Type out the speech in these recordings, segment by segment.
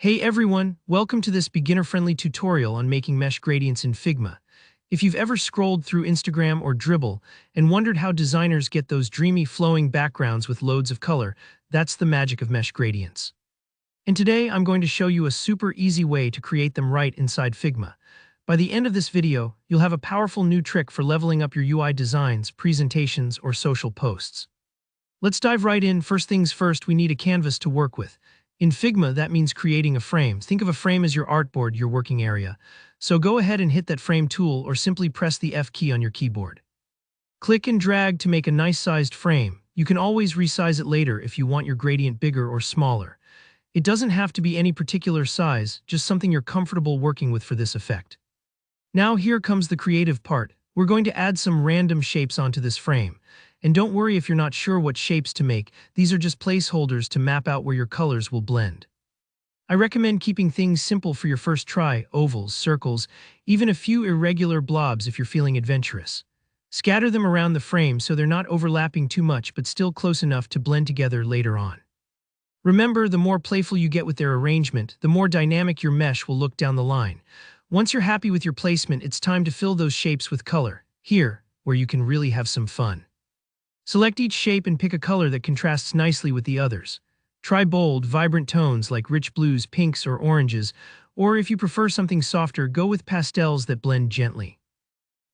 Hey everyone, welcome to this beginner-friendly tutorial on making mesh gradients in Figma. If you've ever scrolled through Instagram or Dribble and wondered how designers get those dreamy flowing backgrounds with loads of color, that's the magic of mesh gradients. And today I'm going to show you a super easy way to create them right inside Figma. By the end of this video, you'll have a powerful new trick for leveling up your UI designs, presentations, or social posts. Let's dive right in. First things first, we need a canvas to work with. In Figma, that means creating a frame. Think of a frame as your artboard, your working area. So go ahead and hit that frame tool or simply press the F key on your keyboard. Click and drag to make a nice sized frame. You can always resize it later if you want your gradient bigger or smaller. It doesn't have to be any particular size, just something you're comfortable working with for this effect. Now here comes the creative part. We're going to add some random shapes onto this frame. And don't worry if you're not sure what shapes to make, these are just placeholders to map out where your colors will blend. I recommend keeping things simple for your first try: ovals, circles, even a few irregular blobs if you're feeling adventurous. Scatter them around the frame so they're not overlapping too much but still close enough to blend together later on. Remember, the more playful you get with their arrangement, the more dynamic your mesh will look down the line. Once you're happy with your placement, it's time to fill those shapes with color. Here, where you can really have some fun. Select each shape and pick a color that contrasts nicely with the others. Try bold, vibrant tones like rich blues, pinks, or oranges, or if you prefer something softer, go with pastels that blend gently.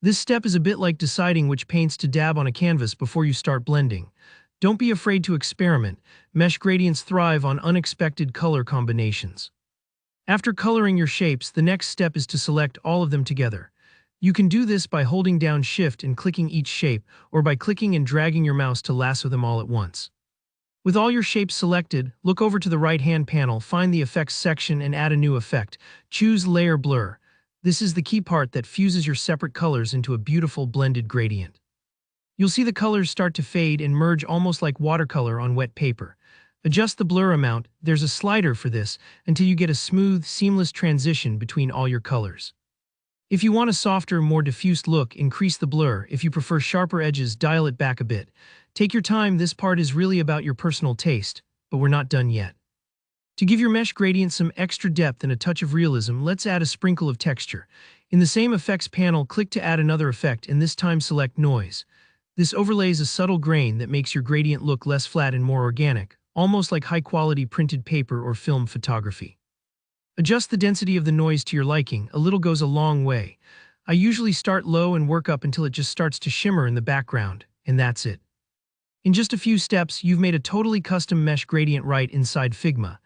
This step is a bit like deciding which paints to dab on a canvas before you start blending. Don't be afraid to experiment. Mesh gradients thrive on unexpected color combinations. After coloring your shapes, the next step is to select all of them together. You can do this by holding down Shift and clicking each shape, or by clicking and dragging your mouse to lasso them all at once. With all your shapes selected, look over to the right-hand panel, find the Effects section and add a new effect. Choose Layer Blur. This is the key part that fuses your separate colors into a beautiful blended gradient. You'll see the colors start to fade and merge almost like watercolor on wet paper. Adjust the blur amount, there's a slider for this, until you get a smooth, seamless transition between all your colors. If you want a softer, more diffused look, increase the blur. If you prefer sharper edges, dial it back a bit. Take your time, this part is really about your personal taste, but we're not done yet. To give your mesh gradient some extra depth and a touch of realism, let's add a sprinkle of texture. In the same effects panel, click to add another effect, and this time select Noise. This overlays a subtle grain that makes your gradient look less flat and more organic, almost like high-quality printed paper or film photography. Adjust the density of the noise to your liking. A little goes a long way. I usually start low and work up until it just starts to shimmer in the background, and that's it. In just a few steps, you've made a totally custom mesh gradient right inside Figma.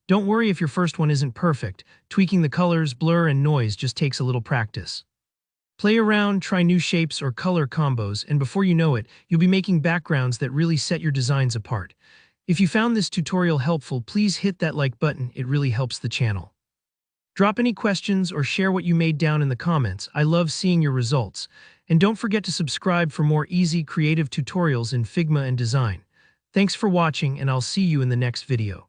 Don't worry if your first one isn't perfect. Tweaking the colors, blur, and noise just takes a little practice. Play around, try new shapes or color combos, and before you know it, you'll be making backgrounds that really set your designs apart. If you found this tutorial helpful, please hit that like button. It really helps the channel. Drop any questions or share what you made down in the comments. I love seeing your results. And don't forget to subscribe for more easy, creative tutorials in Figma and design. Thanks for watching, and I'll see you in the next video.